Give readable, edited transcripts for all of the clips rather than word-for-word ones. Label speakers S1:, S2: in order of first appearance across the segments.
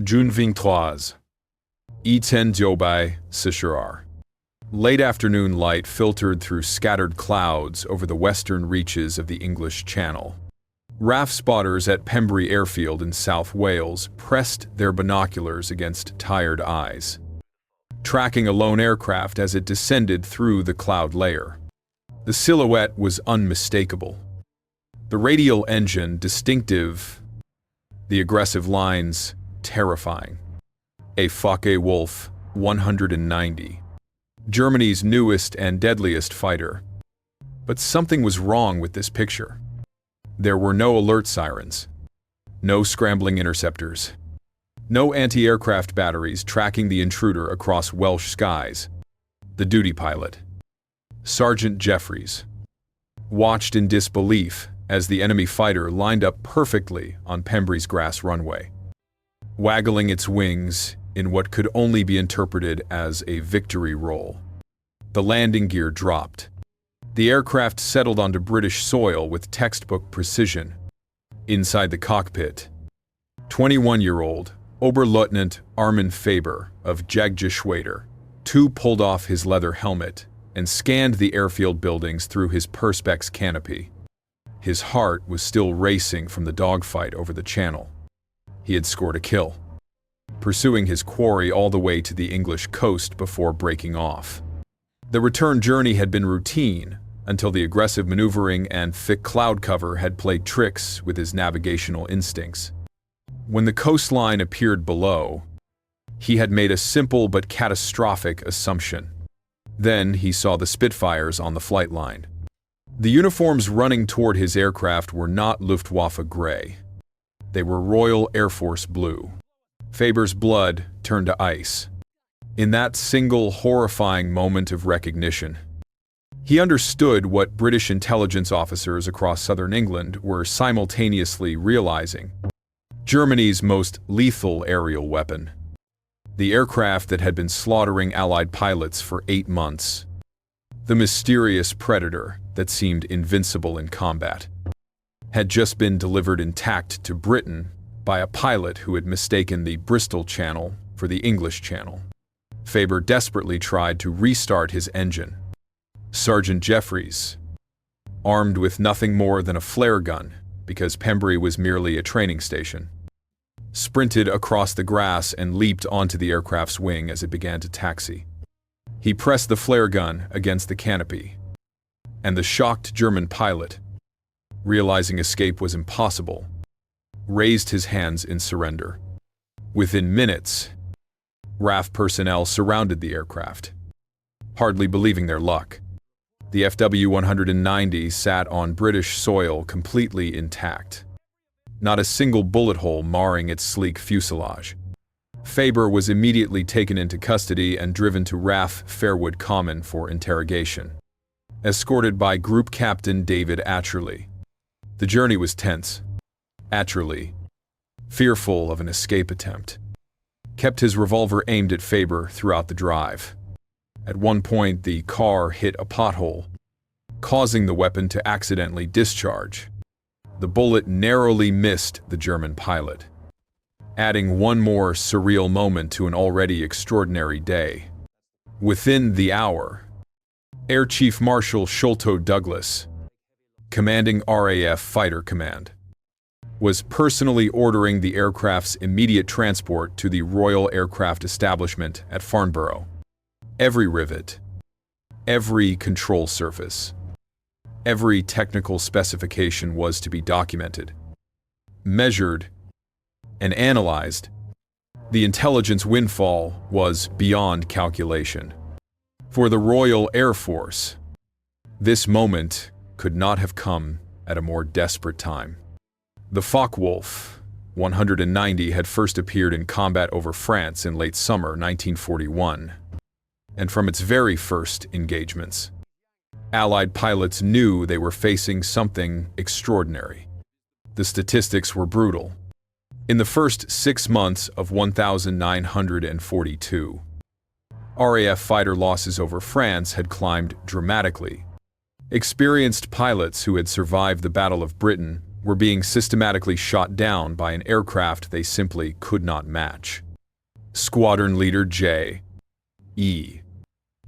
S1: June 23. E10 Diobai Sishirar. Late afternoon light filtered through scattered clouds over the western reaches of the English Channel. RAF spotters at Pembrey airfield in South Wales pressed their binoculars against tired eyes, tracking a lone aircraft as it descended through the cloud layer. The silhouette was unmistakable. The radial engine distinctive, the aggressive lines terrifying. A Focke-Wulf 190, Germany's newest and deadliest fighter. But something was wrong with this picture. There were no alert sirens, no scrambling interceptors, no anti-aircraft batteries tracking the intruder across Welsh skies. The duty pilot, Sergeant Jeffries, watched in disbelief as the enemy fighter lined up perfectly on Pembrey's grass runway, waggling its wings in what could only be interpreted as a victory roll. The landing gear dropped. The aircraft settled onto British soil with textbook precision. Inside the cockpit, 21-year-old Oberleutnant Armin Faber of Jagdgeschwader II pulled off his leather helmet and scanned the airfield buildings through his perspex canopy. His heart was still racing from the dogfight over the channel. He had scored a kill, pursuing his quarry all the way to the English coast before breaking off. The return journey had been routine until the aggressive maneuvering and thick cloud cover had played tricks with his navigational instincts. When the coastline appeared below, he had made a simple but catastrophic assumption. Then he saw the Spitfires on the flight line. The uniforms running toward his aircraft were not Luftwaffe gray. They were Royal Air Force blue. Faber's blood turned to ice. In that single horrifying moment of recognition, he understood what British intelligence officers across southern England were simultaneously realizing. Germany's most lethal aerial weapon. The aircraft that had been slaughtering Allied pilots for 8 months. The mysterious predator that seemed invincible in combat had just been delivered intact to Britain by a pilot who had mistaken the Bristol Channel for the English Channel. Faber desperately tried to restart his engine. Sergeant Jeffries, armed with nothing more than a flare gun because Pembrey was merely a training station, sprinted across the grass and leaped onto the aircraft's wing as it began to taxi. He pressed the flare gun against the canopy, and the shocked German pilot, realizing escape was impossible, raised his hands in surrender. Within minutes, RAF personnel surrounded the aircraft, hardly believing their luck. The FW-190 sat on British soil completely intact, not a single bullet hole marring its sleek fuselage. Faber was immediately taken into custody and driven to RAF Fairwood Common for interrogation, escorted by Group Captain David Atcherley. The journey was tense. Atcherley, fearful of an escape attempt, kept his revolver aimed at Faber throughout the drive. At one point, the car hit a pothole, causing the weapon to accidentally discharge. The bullet narrowly missed the German pilot, adding one more surreal moment to an already extraordinary day. Within the hour, Air Chief Marshal Sholto Douglas, commanding RAF Fighter Command, was personally ordering the aircraft's immediate transport to the Royal Aircraft Establishment at Farnborough. Every rivet, every control surface, every technical specification was to be documented, measured, and analyzed. The intelligence windfall was beyond calculation. For the Royal Air Force, this moment could not have come at a more desperate time. The Focke-Wulf 190 had first appeared in combat over France in late summer 1941, and from its very first engagements, Allied pilots knew they were facing something extraordinary. The statistics were brutal. In the first 6 months of 1942, RAF fighter losses over France had climbed dramatically. Experienced pilots who had survived the Battle of Britain were being systematically shot down by an aircraft they simply could not match. Squadron Leader J. E.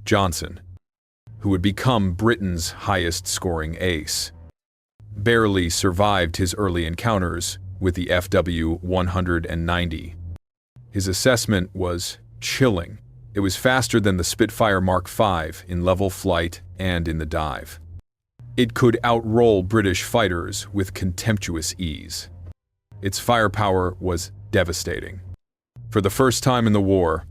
S1: Johnson, who would become Britain's highest-scoring ace, barely survived his early encounters with the FW-190. His assessment was chilling. It was faster than the Spitfire Mark V in level flight and in the dive. It could outroll British fighters with contemptuous ease. Its firepower was devastating. For the first time in the war,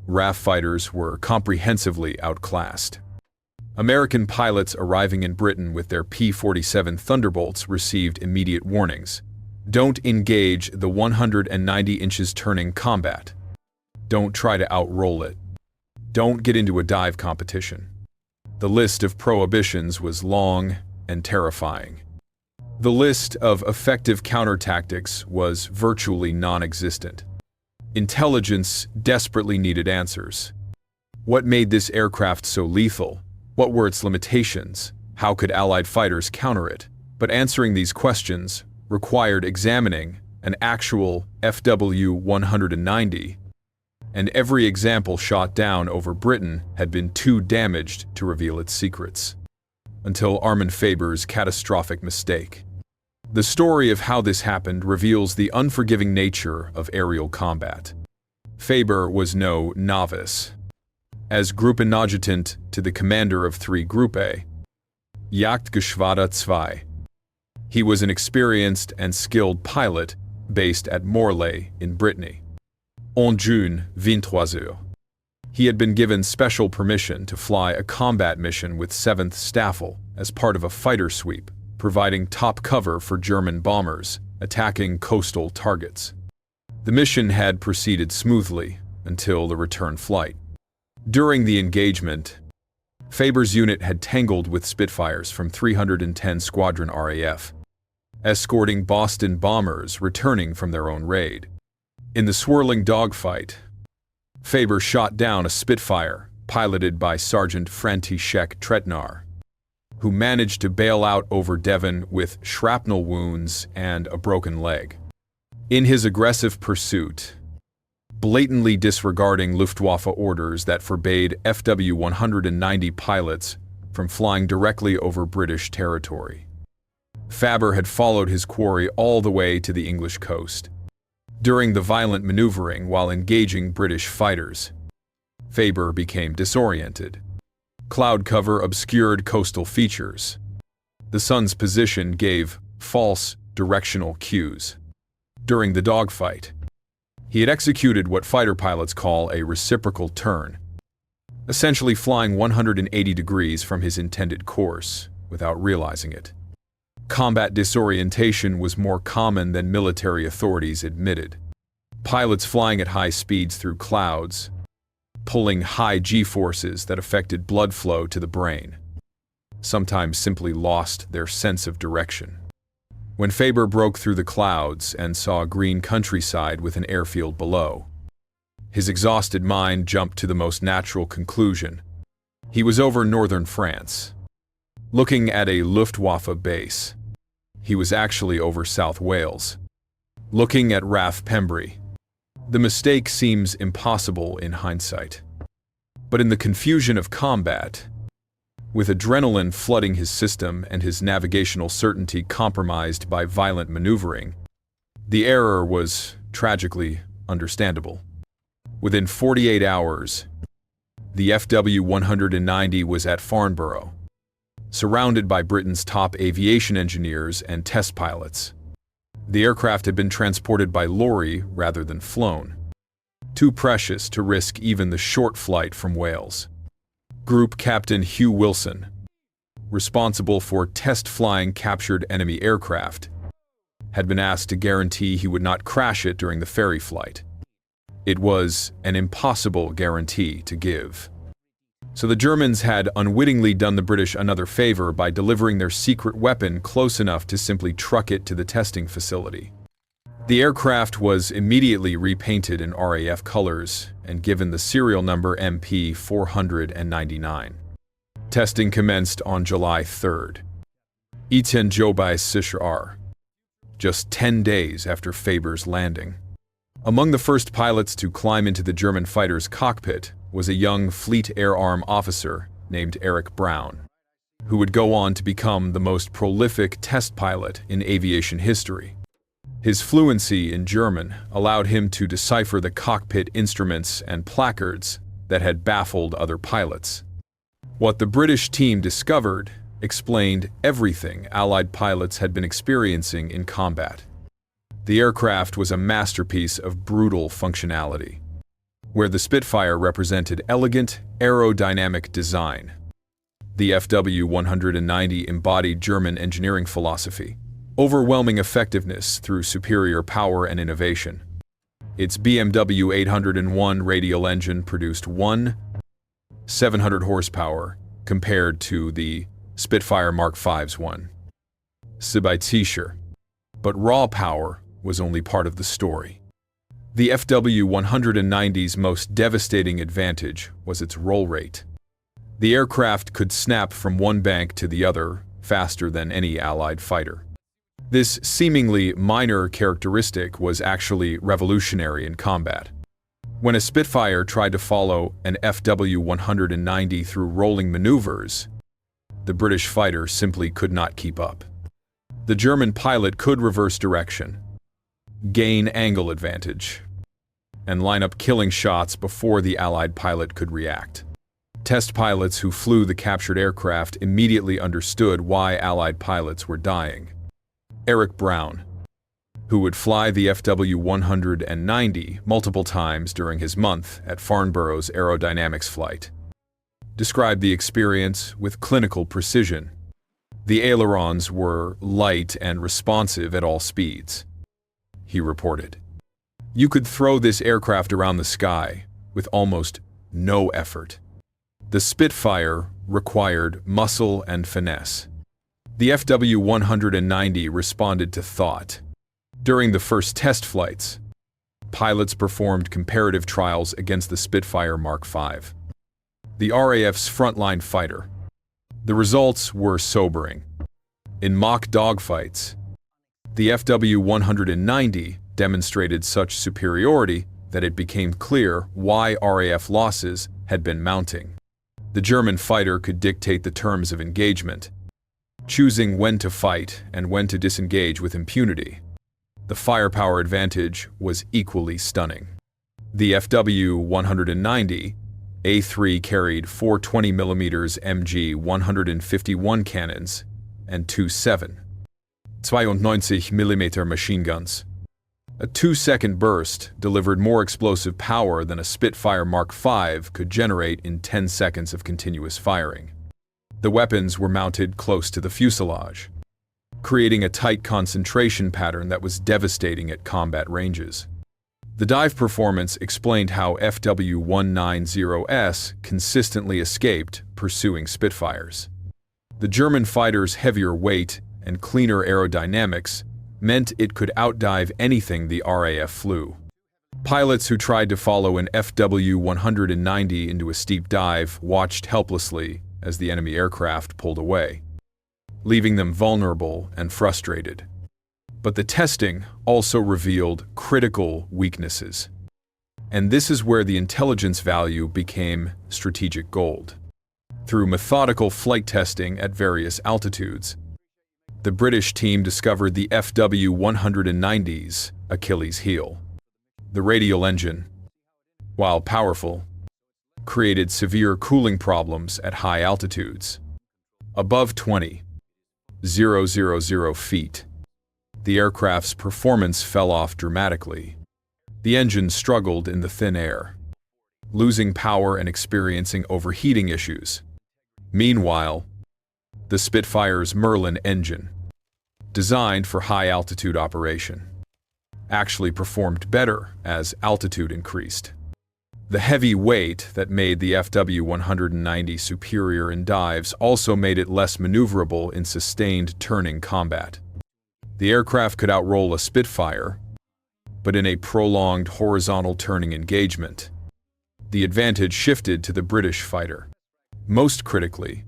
S1: RAF fighters were comprehensively outclassed. American pilots arriving in Britain with their P-47 Thunderbolts received immediate warnings. Don't engage the 190 inches turning combat. Don't try to outroll it. Don't get into a dive competition. The list of prohibitions was long and terrifying. The list of effective countertactics was virtually non-existent. Intelligence desperately needed answers. What made this aircraft so lethal? What were its limitations? How could Allied fighters counter it? But answering these questions required examining an actual FW-190, and every example shot down over Britain had been too damaged to reveal its secrets. Until Armin Faber's catastrophic mistake. The story of how this happened reveals the unforgiving nature of aerial combat. Faber was no novice. As Gruppenadjutant to the commander of 3 Group A, Jagdgeschwader 2, he was an experienced and skilled pilot based at Morlaix in Brittany. En June 23, he had been given special permission to fly a combat mission with 7th Staffel as part of a fighter sweep, providing top cover for German bombers attacking coastal targets. The mission had proceeded smoothly until the return flight. During the engagement, Faber's unit had tangled with Spitfires from 310 Squadron RAF, escorting Boston bombers returning from their own raid. In the swirling dogfight, Faber shot down a Spitfire piloted by Sergeant František Tretnar, who managed to bail out over Devon with shrapnel wounds and a broken leg. In his aggressive pursuit, blatantly disregarding Luftwaffe orders that forbade FW-190 pilots from flying directly over British territory, Faber had followed his quarry all the way to the English coast. During the violent maneuvering while engaging British fighters, Faber became disoriented. Cloud cover obscured coastal features. The sun's position gave false directional cues. During the dogfight, he had executed what fighter pilots call a reciprocal turn, essentially flying 180 degrees from his intended course without realizing it. Combat disorientation was more common than military authorities admitted. Pilots flying at high speeds through clouds, pulling high G-forces that affected blood flow to the brain, sometimes simply lost their sense of direction. When Faber broke through the clouds and saw green countryside with an airfield below, his exhausted mind jumped to the most natural conclusion. He was over northern France, looking at a Luftwaffe base. He was actually over South Wales, looking at RAF Pembrey. The mistake seems impossible in hindsight. But in the confusion of combat, with adrenaline flooding his system and his navigational certainty compromised by violent maneuvering, the error was tragically understandable. Within 48 hours, the FW-190 was at Farnborough, surrounded by Britain's top aviation engineers and test pilots. The aircraft had been transported by lorry rather than flown, too precious to risk even the short flight from Wales. Group Captain Hugh Wilson, responsible for test flying captured enemy aircraft, had been asked to guarantee he would not crash it during the ferry flight. It was an impossible guarantee to give. So the Germans had unwittingly done the British another favor by delivering their secret weapon close enough to simply truck it to the testing facility. The aircraft was immediately repainted in RAF colors and given the serial number MP-499. Testing commenced on July 3rd. Etienne Jobais Sicher R. just 10 days after Faber's landing. Among the first pilots to climb into the German fighter's cockpit was a young Fleet Air Arm officer named Erich Braun, who would go on to become the most prolific test pilot in aviation history. His fluency in German allowed him to decipher the cockpit instruments and placards that had baffled other pilots. What the British team discovered explained everything Allied pilots had been experiencing in combat. The aircraft was a masterpiece of brutal functionality, where the Spitfire represented elegant, aerodynamic design. The FW-190 embodied German engineering philosophy, overwhelming effectiveness through superior power and innovation. Its BMW 801 radial engine produced 700 horsepower compared to the Spitfire Mark V's 700. But raw power was only part of the story. The FW-190's most devastating advantage was its roll rate. The aircraft could snap from one bank to the other faster than any Allied fighter. This seemingly minor characteristic was actually revolutionary in combat. When a Spitfire tried to follow an FW-190 through rolling maneuvers, the British fighter simply could not keep up. The German pilot could reverse direction, gain angle advantage, and line up killing shots before the Allied pilot could react. Test pilots who flew the captured aircraft immediately understood why Allied pilots were dying. Erich Braun, who would fly the FW-190 multiple times during his month at Farnborough's aerodynamics flight, described the experience with clinical precision. The ailerons were light and responsive at all speeds, he reported. You could throw this aircraft around the sky with almost no effort. The Spitfire required muscle and finesse. The FW-190 responded to thought. During the first test flights, pilots performed comparative trials against the Spitfire Mark V, the RAF's frontline fighter. The results were sobering. In mock dogfights, the FW-190 demonstrated such superiority that it became clear why RAF losses had been mounting. The German fighter could dictate the terms of engagement, choosing when to fight and when to disengage with impunity. The firepower advantage was equally stunning. The FW-190 A3 carried 4 20mm MG 151 cannons and two 7.92mm machine guns. A 2-second burst delivered more explosive power than a Spitfire Mark V could generate in 10 seconds of continuous firing. The weapons were mounted close to the fuselage, creating a tight concentration pattern that was devastating at combat ranges. The dive performance explained how FW-190s consistently escaped pursuing Spitfires. The German fighter's heavier weight and cleaner aerodynamics meant it could outdive anything the RAF flew. Pilots who tried to follow an FW-190 into a steep dive watched helplessly as the enemy aircraft pulled away, leaving them vulnerable and frustrated. But the testing also revealed critical weaknesses. And this is where the intelligence value became strategic gold. Through methodical flight testing at various altitudes, the British team discovered the FW-190's Achilles heel. The radial engine, while powerful, created severe cooling problems at high altitudes. Above 20,000 feet, the aircraft's performance fell off dramatically. The engine struggled in the thin air, losing power and experiencing overheating issues. Meanwhile, the Spitfire's Merlin engine, designed for high-altitude operation, actually performed better as altitude increased. The heavy weight that made the FW-190 superior in dives also made it less maneuverable in sustained turning combat. The aircraft could outroll a Spitfire, but in a prolonged horizontal turning engagement, the advantage shifted to the British fighter. Most critically,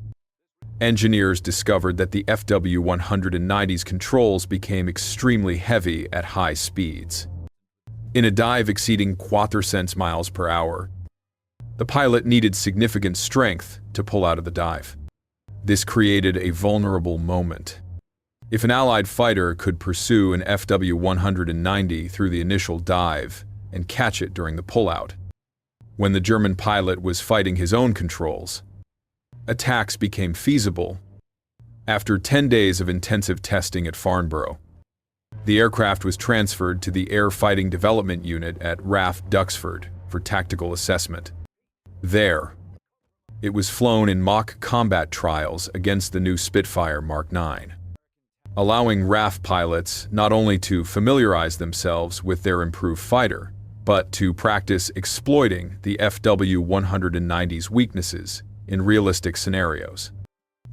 S1: Engineers discovered that the FW-190's controls became extremely heavy at high speeds. In a dive exceeding 400 miles per hour, the pilot needed significant strength to pull out of the dive. This created a vulnerable moment. If an Allied fighter could pursue an FW-190 through the initial dive and catch it during the pullout, when the German pilot was fighting his own controls, attacks became feasible. After 10 days of intensive testing at Farnborough, the aircraft was transferred to the Air Fighting Development Unit at RAF Duxford for tactical assessment. There, it was flown in mock combat trials against the new Spitfire Mark V, allowing RAF pilots not only to familiarize themselves with their improved fighter, but to practice exploiting the FW-190's weaknesses in realistic scenarios.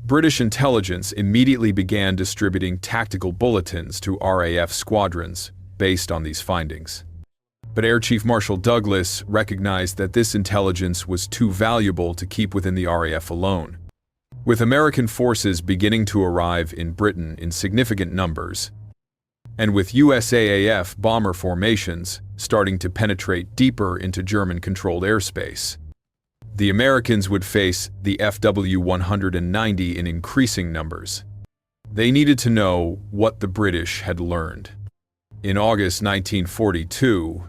S1: British intelligence immediately began distributing tactical bulletins to RAF squadrons based on these findings. But Air Chief Marshal Douglas recognized that this intelligence was too valuable to keep within the RAF alone. With American forces beginning to arrive in Britain in significant numbers, and with USAAF bomber formations starting to penetrate deeper into German-controlled airspace, the Americans would face the FW-190 in increasing numbers. They needed to know what the British had learned. In August 1942,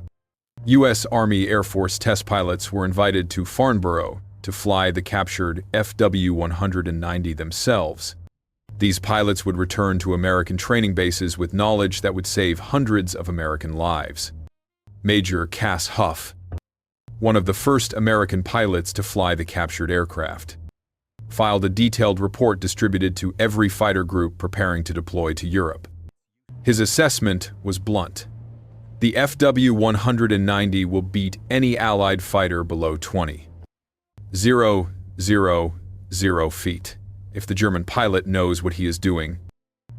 S1: U.S. Army Air Force test pilots were invited to Farnborough to fly the captured FW-190 themselves. These pilots would return to American training bases with knowledge that would save hundreds of American lives. Major Cass Huff, one of the first American pilots to fly the captured aircraft, filed a detailed report distributed to every fighter group preparing to deploy to Europe. His assessment was blunt. The FW-190 will beat any Allied fighter below 20,000 feet. If the German pilot knows what he is doing,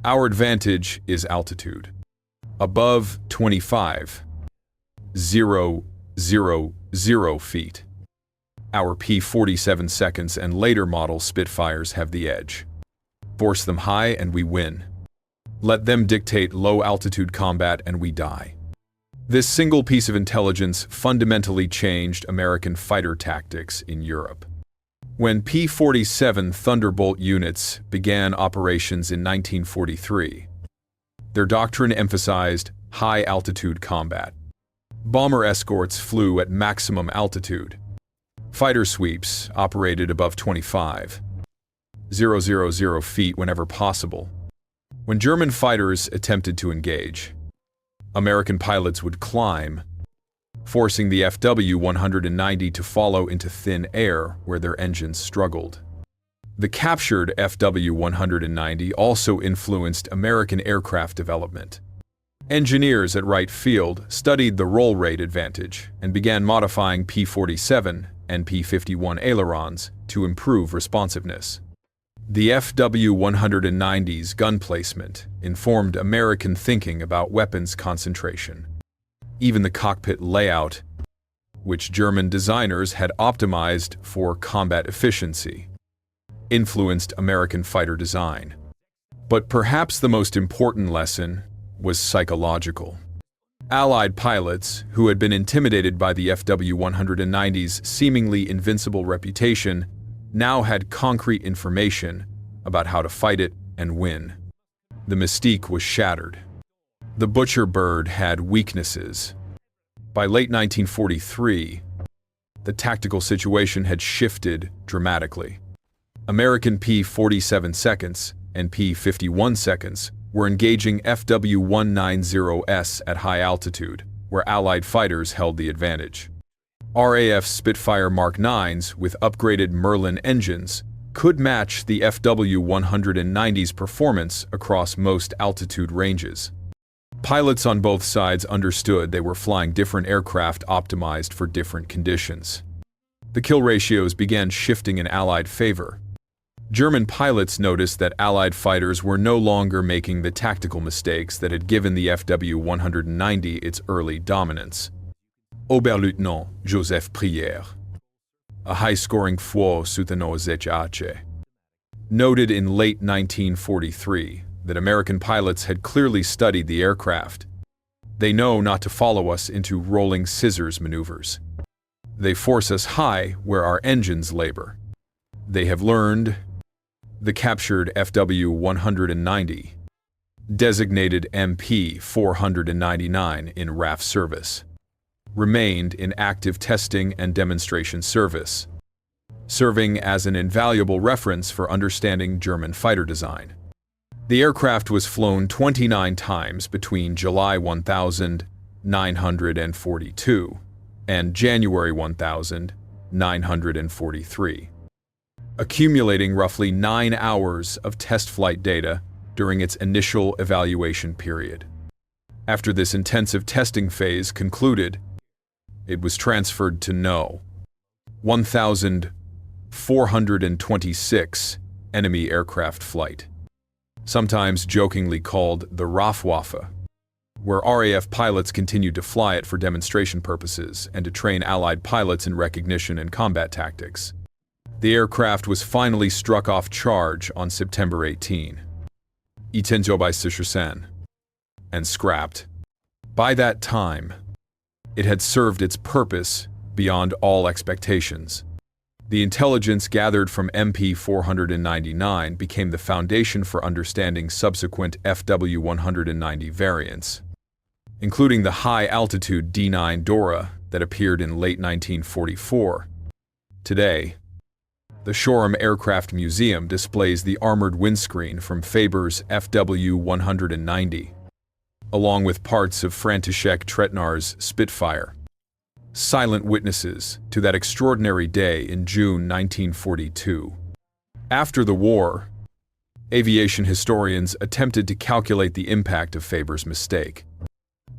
S1: our advantage is altitude. Above 25,000 feet, our P-47 seconds and later model Spitfires have the edge. Force them high and we win. Let them dictate low-altitude combat and we die. This single piece of intelligence fundamentally changed American fighter tactics in Europe. When P-47 Thunderbolt units began operations in 1943, their doctrine emphasized high-altitude combat. Bomber escorts flew at maximum altitude. Fighter sweeps operated above 25,000 feet whenever possible. When German fighters attempted to engage, American pilots would climb, forcing the FW-190 to follow into thin air where their engines struggled. The captured FW-190 also influenced American aircraft development. Engineers at Wright Field studied the roll rate advantage and began modifying P-47 and P-51 ailerons to improve responsiveness. The FW-190's gun placement informed American thinking about weapons concentration. Even the cockpit layout, which German designers had optimized for combat efficiency, influenced American fighter design. But perhaps the most important lesson was psychological. Allied pilots, who had been intimidated by the FW-190's seemingly invincible reputation, now had concrete information about how to fight it and win. The mystique was shattered. The butcher bird had weaknesses. By late 1943, the tactical situation had shifted dramatically. American P-47 seconds and P-51 seconds were engaging FW-190s at high altitude, where Allied fighters held the advantage. RAF Spitfire Mark IXs with upgraded Merlin engines could match the FW-190's performance across most altitude ranges. Pilots on both sides understood they were flying different aircraft optimized for different conditions. The kill ratios began shifting in Allied favor. German pilots noticed that Allied fighters were no longer making the tactical mistakes that had given the FW-190 its early dominance. Oberleutnant Joseph Prière, a high-scoring faux soutenant ZHA, noted in late 1943 that American pilots had clearly studied the aircraft. They know not to follow us into rolling scissors maneuvers. They force us high where our engines labor. They have learned. The captured FW-190, designated MP-499 in RAF service, remained in active testing and demonstration service, serving as an invaluable reference for understanding German fighter design. The aircraft was flown 29 times between July 1942 and January 1943, accumulating roughly 9 hours of test flight data during its initial evaluation period. After this intensive testing phase concluded, it was transferred to No. 1,426 enemy aircraft flight, sometimes jokingly called the Luftwaffe, where RAF pilots continued to fly it for demonstration purposes and to train Allied pilots in recognition and combat tactics. The aircraft was finally struck off charge on September 18, and scrapped. By that time, it had served its purpose beyond all expectations. The intelligence gathered from MP-499 became the foundation for understanding subsequent FW-190 variants, including the high-altitude D-9 Dora that appeared in late 1944. Today, the Shoreham Aircraft Museum displays the armored windscreen from Faber's FW-190, along with parts of František Tretnar's Spitfire, silent witnesses to that extraordinary day in June 1942. After the war, aviation historians attempted to calculate the impact of Faber's mistake.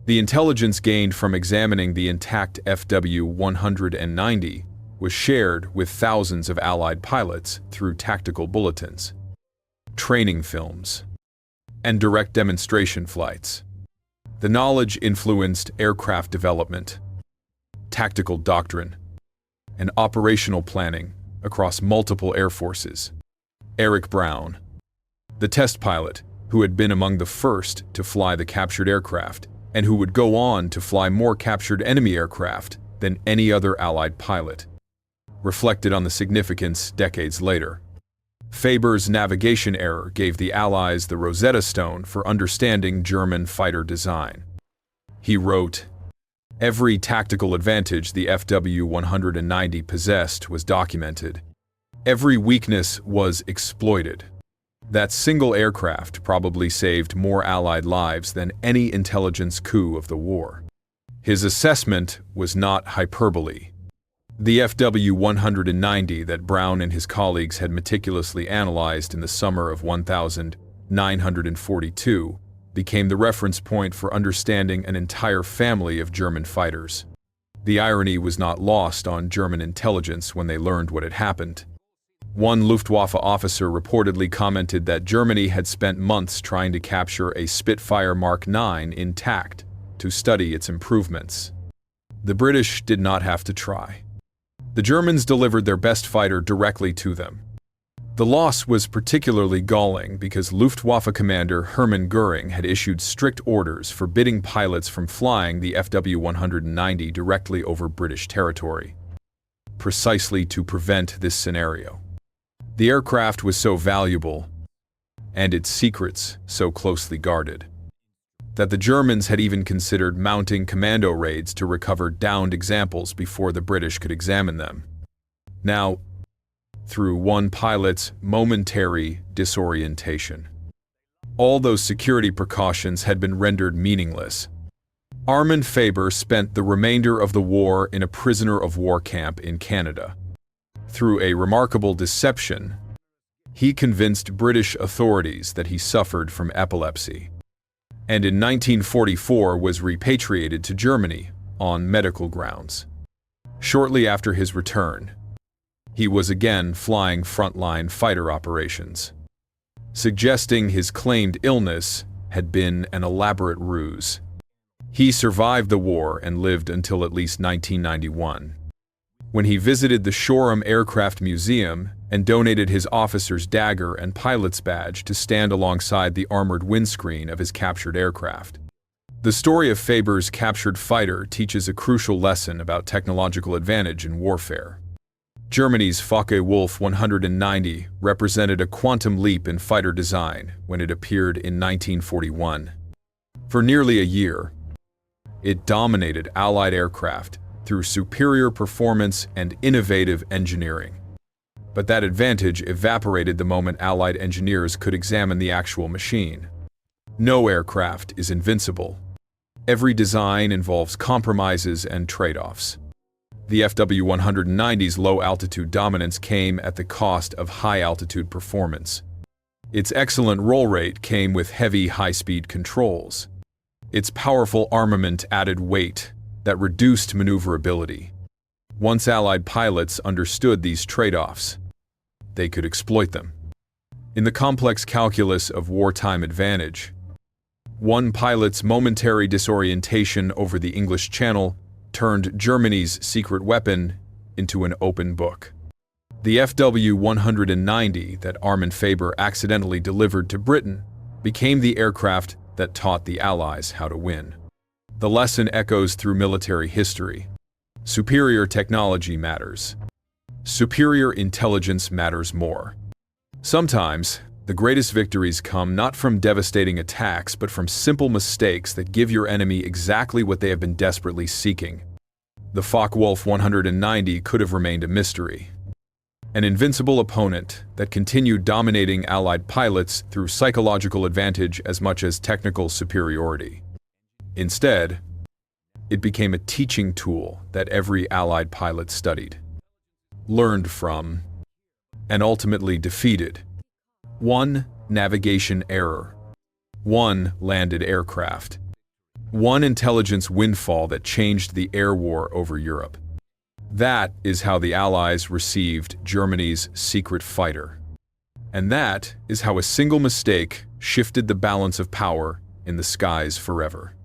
S1: The intelligence gained from examining the intact FW-190 was shared with thousands of Allied pilots through tactical bulletins, training films, and direct demonstration flights. The knowledge influenced aircraft development, tactical doctrine, and operational planning across multiple air forces. Eric Brown, the test pilot who had been among the first to fly the captured aircraft and who would go on to fly more captured enemy aircraft than any other Allied pilot, reflected on the significance decades later. Faber's navigation error gave the Allies the Rosetta Stone for understanding German fighter design. He wrote, "Every tactical advantage the FW-190 possessed was documented. Every weakness was exploited. That single aircraft probably saved more Allied lives than any intelligence coup of the war." His assessment was not hyperbole. The FW-190 that Brown and his colleagues had meticulously analyzed in the summer of 1942 became the reference point for understanding an entire family of German fighters. The irony was not lost on German intelligence when they learned what had happened. One Luftwaffe officer reportedly commented that Germany had spent months trying to capture a Spitfire Mark V intact to study its improvements. The British did not have to try. The Germans delivered their best fighter directly to them. The loss was particularly galling because Luftwaffe commander Hermann Göring had issued strict orders forbidding pilots from flying the FW-190 directly over British territory, precisely to prevent this scenario. The aircraft was so valuable, and its secrets so closely guarded, that the Germans had even considered mounting commando raids to recover downed examples before the British could examine them. Now, through one pilot's momentary disorientation, all those security precautions had been rendered meaningless. Armin Faber spent the remainder of the war in a prisoner of war camp in Canada. Through a remarkable deception, he convinced British authorities that he suffered from epilepsy, and in 1944 was repatriated to Germany on medical grounds. Shortly after his return, he was again flying frontline fighter operations, suggesting his claimed illness had been an elaborate ruse. He survived the war and lived until at least 1991, when he visited the Shoreham Aircraft Museum and donated his officer's dagger and pilot's badge to stand alongside the armored windscreen of his captured aircraft. The story of Faber's captured fighter teaches a crucial lesson about technological advantage in warfare. Germany's Focke-Wulf 190 represented a quantum leap in fighter design when it appeared in 1941. For nearly a year, it dominated Allied aircraft through superior performance and innovative engineering. But that advantage evaporated the moment Allied engineers could examine the actual machine. No aircraft is invincible. Every design involves compromises and trade-offs. The FW-190's low-altitude dominance came at the cost of high-altitude performance. Its excellent roll rate came with heavy, high-speed controls. Its powerful armament added weight that reduced maneuverability. Once Allied pilots understood these trade-offs, they could exploit them. In the complex calculus of wartime advantage, one pilot's momentary disorientation over the English Channel turned Germany's secret weapon into an open book. The FW-190 that Armin Faber accidentally delivered to Britain became the aircraft that taught the Allies how to win. The lesson echoes through military history. Superior technology matters. Superior intelligence matters more. Sometimes, the greatest victories come not from devastating attacks, but from simple mistakes that give your enemy exactly what they have been desperately seeking. The Focke-Wulf 190 could have remained a mystery. An invincible opponent that continued dominating Allied pilots through psychological advantage as much as technical superiority. Instead, it became a teaching tool that every Allied pilot studied, learned from, and ultimately defeated. One navigation error. One landed aircraft. One intelligence windfall that changed the air war over Europe. That is how the Allies received Germany's secret fighter. And that is how a single mistake shifted the balance of power in the skies forever.